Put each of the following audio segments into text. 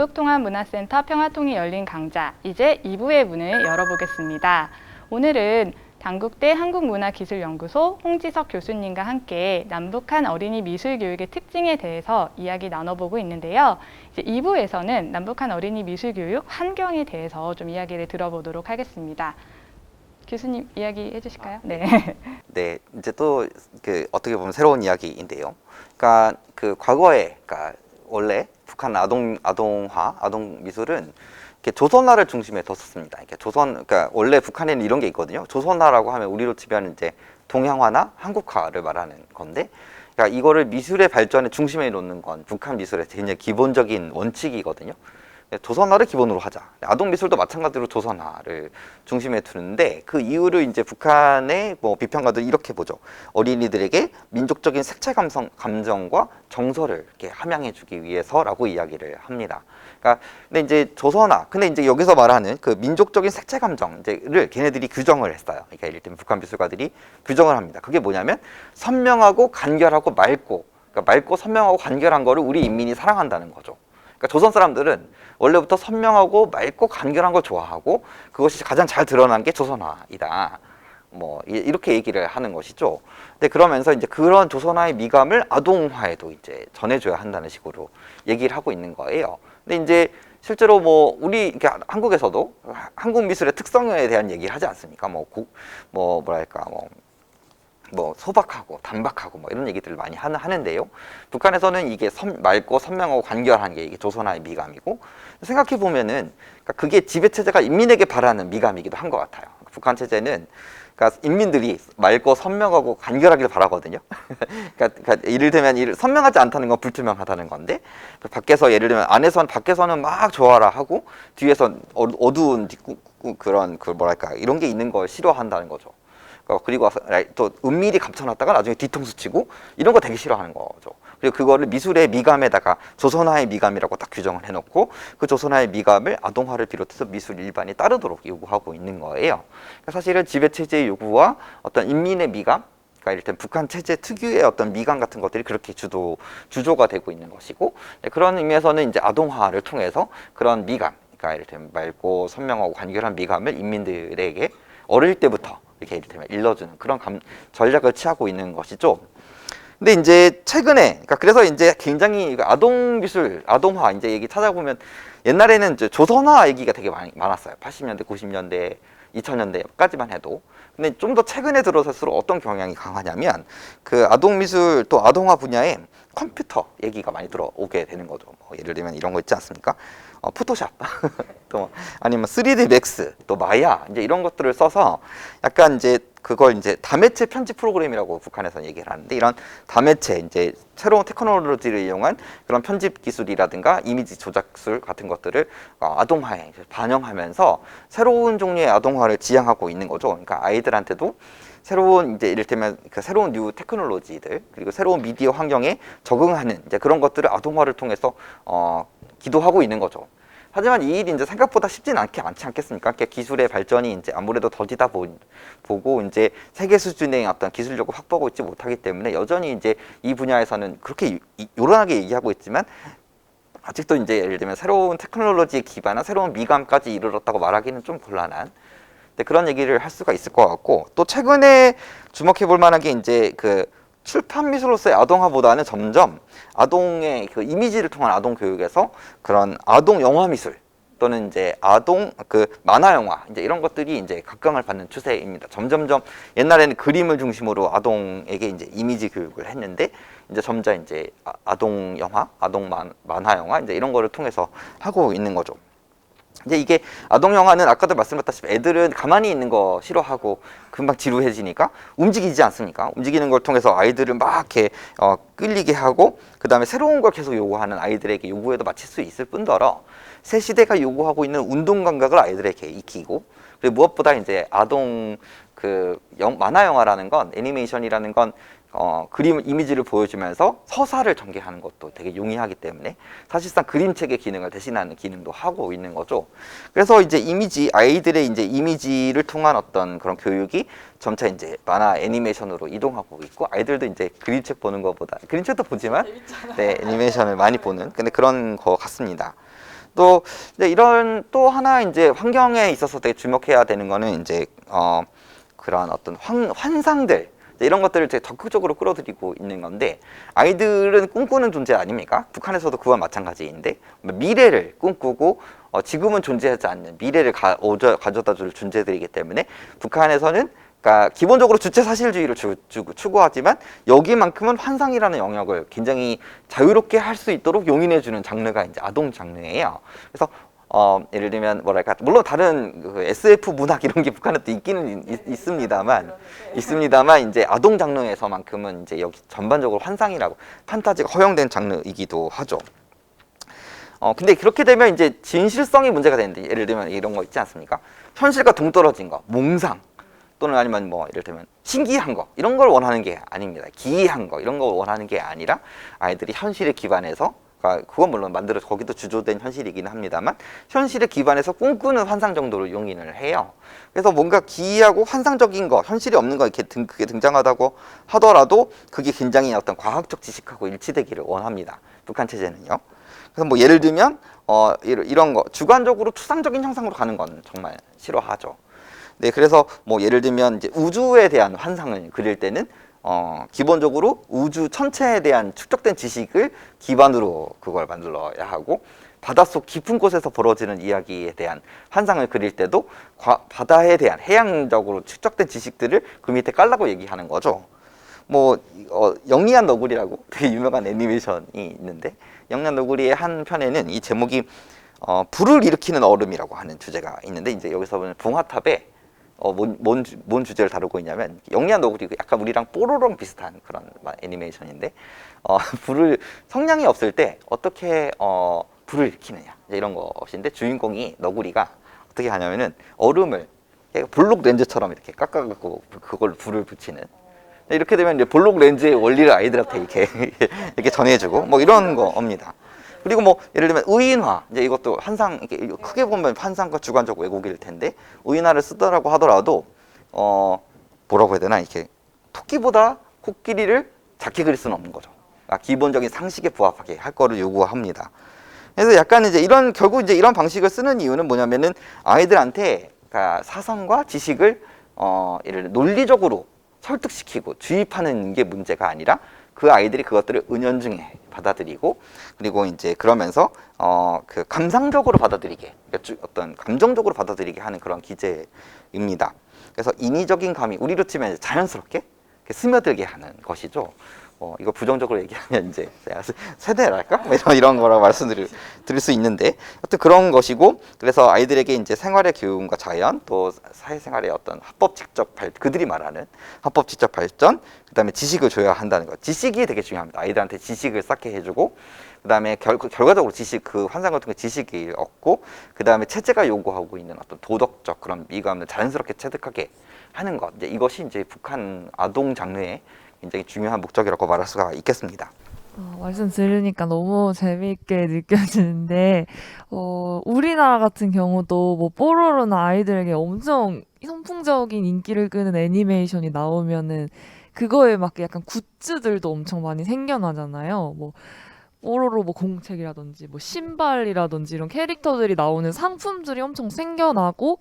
남북통합문화센터 평화통이 열린 강좌, 이제 2부의 문을 열어보겠습니다. 오늘은 단국대 한국문화기술연구소 홍지석 교수님과 함께 남북한 어린이 미술교육의 특징에 대해서 이야기 나눠보고 있는데요. 이제 2부에서는 남북한 어린이 미술교육 환경에 대해서 좀 이야기를 들어보도록 하겠습니다. 교수님 이야기 해주실까요? 네. 네, 이제 또 어떻게 보면 새로운 이야기인데요. 그러니까 과거에, 원래 북한 아동 미술은 이렇게 조선화를 중심에 뒀었습니다. 이렇게 그러니까 원래 북한에는 이런 게 있거든요. 조선화라고 하면 우리로 치면 이제 동양화나 한국화를 말하는 건데, 그러니까 이거를 미술의 발전의 중심에 놓는 건 북한 미술의 굉장히 기본적인 원칙이거든요. 조선화를 기본으로 하자. 아동 미술도 마찬가지로 조선화를 중심에 두는데, 그 이유를 이제 북한의 비평가들이 이렇게 보죠. 어린이들에게 민족적인 색채 감정과 정서를 이렇게 함양해주기 위해서라고 이야기를 합니다. 그러니까 근데 이제 조선화, 근데 이제 여기서 말하는 그 민족적인 색채 감정을 걔네들이 규정을 했어요. 그러니까 예를 들면 북한 미술가들이 규정을 합니다. 그게 뭐냐면 선명하고 간결하고 맑고 선명하고 간결한 거를 우리 인민이 사랑한다는 거죠. 그러니까 조선 사람들은 원래부터 선명하고 맑고 간결한 걸 좋아하고 그것이 가장 잘 드러난 게 조선화이다. 이렇게 얘기를 하는 것이죠. 근데 그러면서 이제 그런 조선화의 미감을 아동화에도 이제 전해줘야 한다는 식으로 얘기를 하고 있는 거예요. 근데 이제 실제로 우리 한국에서도 한국 미술의 특성에 대한 얘기를 하지 않습니까? 소박하고 단박하고 이런 얘기들을 많이 하는데요. 북한에서는 이게 맑고 선명하고 간결한 게 이게 조선화의 미감이고, 생각해 보면은 그게 지배 체제가 인민에게 바라는 미감이기도 한 것 같아요. 북한 체제는 인민들이 맑고 선명하고 간결하길 바라거든요. 예를 들면 선명하지 않다는 건 불투명하다는 건데, 밖에서 예를 들면 밖에서는 막 좋아라 하고 뒤에서 어두운 이런 게 있는 걸 싫어한다는 거죠. 그리고 또 은밀히 감춰놨다가 나중에 뒤통수 치고 이런 거 되게 싫어하는 거죠. 그리고 그거를 미술의 미감에다가 조선화의 미감이라고 딱 규정을 해놓고 그 조선화의 미감을 아동화를 비롯해서 미술 일반이 따르도록 요구하고 있는 거예요. 사실은 지배체제의 요구와 어떤 인민의 미감, 이를테면 북한 체제 특유의 어떤 미감 같은 것들이 그렇게 주조가 되고 있는 것이고, 그런 의미에서는 이제 아동화를 통해서 그런 미감, 이를테면 맑고 선명하고 간결한 미감을 인민들에게 어릴 때부터 이렇게 이를테면 일러주는 그런 전략을 취하고 있는 것이죠. 근데 이제 최근에, 그래서 이제 굉장히 아동 미술, 아동화 이제 얘기 찾아보면 옛날에는 이제 조선화 얘기가 되게 많았어요. 80년대, 90년대, 2000년대까지만 해도. 근데 좀 더 최근에 들어설수록 어떤 경향이 강하냐면 아동 미술 또 아동화 분야에 컴퓨터 얘기가 많이 들어오게 되는 거죠. 예를 들면 이런 거 있지 않습니까? 포토샵 또 아니면 3D 맥스 또 마야 이제 이런 것들을 써서 약간 이제 그걸 이제 다매체 편집 프로그램이라고 북한에서는 얘기를 하는데, 이런 다매체 이제 새로운 테크놀로지를 이용한 그런 편집 기술이라든가 이미지 조작술 같은 것들을 아동화에 반영하면서 새로운 종류의 아동화를 지향하고 있는 거죠. 그러니까 아이들한테도 새로운 이제 이를테면 새로운 뉴 테크놀로지들 그리고 새로운 미디어 환경에 적응하는 이제 그런 것들을 아동화를 통해서 기도하고 있는 거죠. 하지만 이 일이 이제 생각보다 쉽진 않지 않겠습니까? 기술의 발전이 이제 아무래도 더디다 보고 이제 세계 수준의 어떤 기술력을 확보하고 있지 못하기 때문에 여전히 이제 이 분야에서는 그렇게 요란하게 얘기하고 있지만 아직도 이제 예를 들면 새로운 테크놀로지에 기반한 새로운 미감까지 이르렀다고 말하기는 좀 곤란한 그런 얘기를 할 수가 있을 것 같고, 또 최근에 주목해 볼 만한 게 이제 출판 미술로서의 아동화보다는 점점 아동의 이미지를 통한 아동 교육에서 그런 아동 영화 미술 또는 이제 아동 만화 영화 이제 이런 것들이 이제 각광을 받는 추세입니다. 점점점 옛날에는 그림을 중심으로 아동에게 이제 이미지 교육을 했는데 이제 점점 이제 아동 영화, 아동 만화 영화 이제 이런 거를 통해서 하고 있는 거죠. 이제 이게 아동 영화는 아까도 말씀드렸다시피 애들은 가만히 있는 거 싫어하고 금방 지루해지니까 움직이지 않습니까? 움직이는 걸 통해서 아이들을 막 이렇게 끌리게 하고, 그 다음에 새로운 걸 계속 요구하는 아이들에게 요구에도 맞출 수 있을 뿐더러 새 시대가 요구하고 있는 운동 감각을 아이들에게 익히고, 그리고 무엇보다 이제 아동 만화 영화라는 건, 애니메이션이라는 건 그림 이미지를 보여주면서 서사를 전개하는 것도 되게 용이하기 때문에 사실상 그림책의 기능을 대신하는 기능도 하고 있는 거죠. 그래서 이제 아이들의 이제 이미지를 통한 어떤 그런 교육이 점차 이제 만화 애니메이션으로 이동하고 있고, 아이들도 이제 그림책 보는 것보다 그림책도 보지만 네, 애니메이션을 많이 보는 근데 그런 거 같습니다. 또 이제 이런 또 하나 이제 환경에 있어서 되게 주목해야 되는 거는 이제 그런 어떤 환상들 이런 것들을 되게 적극적으로 끌어들이고 있는 건데 아이들은 꿈꾸는 존재 아닙니까? 북한에서도 그와 마찬가지인데 미래를 꿈꾸고 지금은 존재하지 않는 미래를 가져다 줄 존재들이기 때문에 북한에서는 그러니까 기본적으로 주체 사실주의를 추구하지만 여기만큼은 환상이라는 영역을 굉장히 자유롭게 할 수 있도록 용인해주는 장르가 이제 아동 장르예요. 그래서 예를 들면 뭐랄까 물론 다른 그 SF 문학 이런 게 북한에 또 있기는 있습니다만 이제 아동 장르에서만큼은 이제 여기 전반적으로 환상이라고 판타지가 허용된 장르이기도 하죠. 근데 그렇게 되면 이제 진실성이 문제가 되는데 예를 들면 이런 거 있지 않습니까? 현실과 동떨어진 거, 몽상 또는 아니면 뭐 예를 들면 신기한 거 이런 걸 원하는 게 아닙니다. 기이한 거 이런 걸 원하는 게 아니라 아이들이 현실에 기반해서 그건 물론 만들어서 거기도 주조된 현실이기는 합니다만 현실에 기반해서 꿈꾸는 환상 정도로 용인을 해요. 그래서 뭔가 기이하고 환상적인 거, 현실이 없는 거 이렇게 그게 등장하다고 하더라도 그게 굉장히 어떤 과학적 지식하고 일치되기를 원합니다. 북한 체제는요. 그래서 뭐 예를 들면 이런 거 주관적으로 추상적인 형상으로 가는 건 정말 싫어하죠. 네, 그래서 뭐 예를 들면 이제 우주에 대한 환상을 그릴 때는 기본적으로 우주 전체에 대한 축적된 지식을 기반으로 그걸 만들어야 하고 바닷속 깊은 곳에서 벌어지는 이야기에 대한 환상을 그릴 때도 바다에 대한 해양적으로 축적된 지식들을 그 밑에 깔라고 얘기하는 거죠. 뭐 영리한 너구리라고 되게 유명한 애니메이션이 있는데 영리한 너구리의 한 편에는 이 제목이 불을 일으키는 얼음이라고 하는 주제가 있는데 이제 여기서 보면 붕어탑에 뭔 주제를 다루고 있냐면 영리한 너구리 약간 우리랑 뽀로로랑 비슷한 그런 애니메이션인데 성냥이 없을 때 어떻게 불을 일으키느냐 이런 것인데 주인공이 너구리가 어떻게 하냐면은 얼음을 볼록 렌즈처럼 이렇게 깎아갖고 그걸 불을 붙이는 이렇게 되면 이제 볼록 렌즈의 원리를 아이들한테 이렇게 전해주고 뭐 이런 거입니다. 그리고 뭐 예를 들면 의인화 이제 이것도 환상 이렇게 크게 보면 환상과 주관적 왜곡일 텐데 의인화를 쓰더라고 하더라도 뭐라고 해야 되나 이렇게 토끼보다 코끼리를 작게 그릴 수는 없는 거죠. 그러니까 기본적인 상식에 부합하게 할 거를 요구합니다. 그래서 약간 이제 결국 이제 이런 방식을 쓰는 이유는 뭐냐면은 아이들한테 그러니까 사상과 지식을 예를 들어 논리적으로 설득시키고 주입하는 게 문제가 아니라 그 아이들이 그것들을 은연중에 받아들이고 그리고 이제 그러면서 그 감상적으로 받아들이게 어떤 감정적으로 받아들이게 하는 그런 기제입니다. 그래서 인위적인 감이 우리로 치면 자연스럽게 스며들게 하는 것이죠. 이거 부정적으로 얘기하면 이제 세대랄까? 이런 거라고 말씀드릴 수 있는데 하여튼 그런 것이고 그래서 아이들에게 이제 생활의 교육과 자연 또 사회생활의 어떤 그들이 말하는 합법지적 발전 그다음에 지식을 줘야 한다는 것 지식이 되게 중요합니다. 아이들한테 지식을 쌓게 해주고 그다음에 결과적으로 그 환상을 통해 지식을 얻고 그다음에 체제가 요구하고 있는 어떤 도덕적 그런 미감을 자연스럽게 체득하게 하는 것 이것이 이제 북한 아동 장르의 굉장히 중요한 목적이라고 말할 수가 있겠습니다. 말씀 들으니까 너무 재미있게 느껴지는데 우리나라 같은 경우도 뭐 뽀로로나 아이들에게 엄청 선풍적인 인기를 끄는 애니메이션이 나오면은 그거에 맞게 약간 굿즈들도 엄청 많이 생겨나잖아요. 뭐 뽀로로 뭐 공책이라든지 뭐 신발이라든지 이런 캐릭터들이 나오는 상품들이 엄청 생겨나고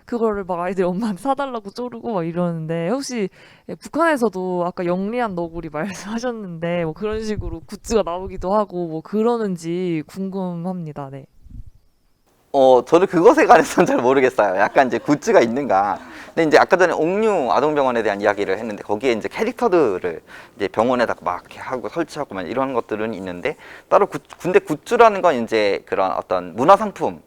그거를 막 아이들이 엄마한테 사달라고 쪼르고 막 이러는데 혹시 북한에서도 아까 영리한 너구리 말씀하셨는데 뭐 그런 식으로 굿즈가 나오기도 하고 뭐 그러는지 궁금합니다. 네. 저는 그것에 관해서는 잘 모르겠어요. 약간 이제 굿즈가 있는가. 근데 이제 아까 전에 옥류 아동병원에 대한 이야기를 했는데 거기에 이제 캐릭터들을 이제 병원에다가 막 이렇게 하고 설치하고 막 이런 것들은 있는데 따로 근데 굿즈라는 건 이제 그런 어떤 문화상품,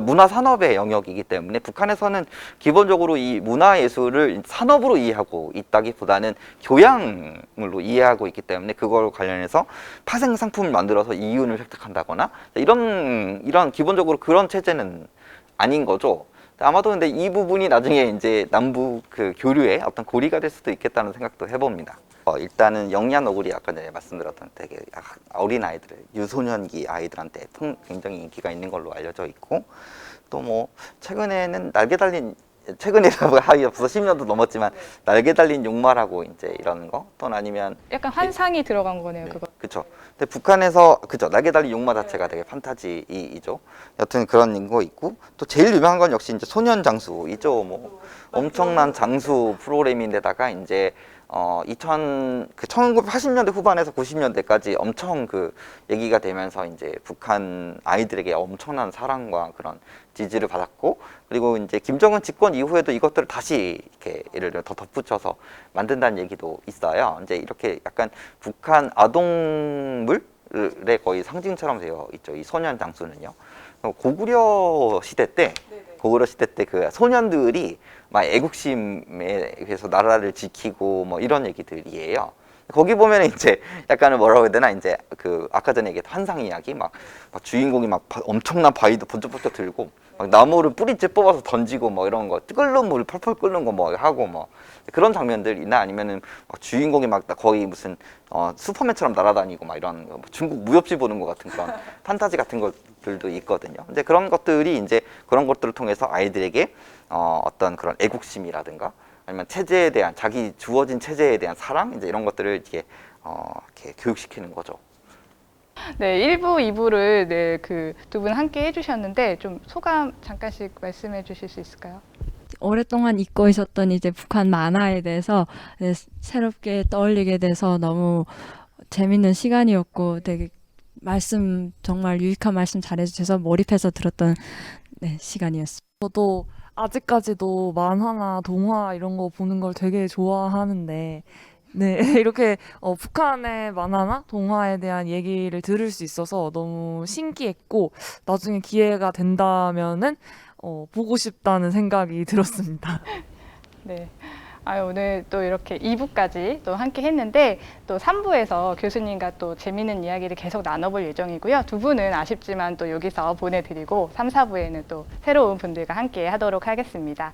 문화 산업의 영역이기 때문에 북한에서는 기본적으로 이 문화예술을 산업으로 이해하고 있다기보다는 교양으로 이해하고 있기 때문에 그걸 관련해서 파생 상품을 만들어서 이윤을 획득한다거나 이런 기본적으로 그런 체제는 아닌 거죠. 아마도 근데 이 부분이 나중에 이제 남북 그 교류의 어떤 고리가 될 수도 있겠다는 생각도 해봅니다. 일단은 영리한 너구리 아까 전에 말씀드렸던 되게 어린 아이들, 유소년기 아이들한테 굉장히 인기가 있는 걸로 알려져 있고 또 뭐 최근에는 날개 달린 최근에서 하기 없어 10년도 넘었지만 날개 달린 용마라고 이제 이런 거 또는 아니면 약간 환상이 들어간 거네요, 그거. 그쵸. 근데 북한에서 그죠 날개 달린 용마 자체가 되게 판타지이죠. 여튼 그런 거 있고 또 제일 유명한 건 역시 이제 소년 장수이죠. 뭐 엄청난 장수 프로그램인데다가 이제 1980년대 후반에서 90년대까지 엄청 그 얘기가 되면서 이제 북한 아이들에게 엄청난 사랑과 그런 지지를 받았고 그리고 이제 김정은 집권 이후에도 이것들을 다시 이렇게 예를 들어 더 덧붙여서 만든다는 얘기도 있어요. 이제 이렇게 약간 북한 아동물의 거의 상징처럼 되어 있죠. 이 소년 장수는요. 고구려 시대 때 그 소년들이 막 애국심에 의해서 나라를 지키고 뭐 이런 얘기들이에요. 거기 보면 이제 약간은 뭐라고 해야 되나 이제 그 아까 전에 얘기했던 환상 이야기 막 주인공이 막 엄청난 바위도 번쩍번쩍 들고 막 나무를 뿌리째 뽑아서 던지고 뭐 이런 거 끓는 물 펄펄 끓는 거 뭐 하고 뭐 그런 장면들이나 아니면은 막 주인공이 막 거의 무슨 슈퍼맨처럼 날아다니고 막 이런 거, 중국 무협지 보는 것 같은 그런 판타지 같은 것들도 있거든요. 이제 그런 것들이 이제 그런 것들을 통해서 아이들에게 어떤 그런 애국심이라든가 아니면 체제에 대한 자기 주어진 체제에 대한 사랑 이제 이런 것들을 이렇게 교육시키는 거죠. 네, 1부, 2부를 네, 그 두 분 함께 해주셨는데 좀 소감 잠깐씩 말씀해 주실 수 있을까요? 오랫동안 잊고 있었던 이제 북한 만화에 대해서 네, 새롭게 떠올리게 돼서 너무 재밌는 시간이었고 되게 정말 유익한 말씀 잘해주셔서 몰입해서 들었던 네, 시간이었습니다. 저도 아직까지도 만화나 동화 이런 거 보는 걸 되게 좋아하는데 네, 이렇게 북한의 만화나 동화에 대한 얘기를 들을 수 있어서 너무 신기했고 나중에 기회가 된다면은 보고 싶다는 생각이 들었습니다. 네. 오늘 또 이렇게 2부까지 또 함께 했는데 또 3부에서 교수님과 또 재미있는 이야기를 계속 나눠볼 예정이고요. 두 분은 아쉽지만 또 여기서 보내드리고 3, 4부에는 또 새로운 분들과 함께 하도록 하겠습니다.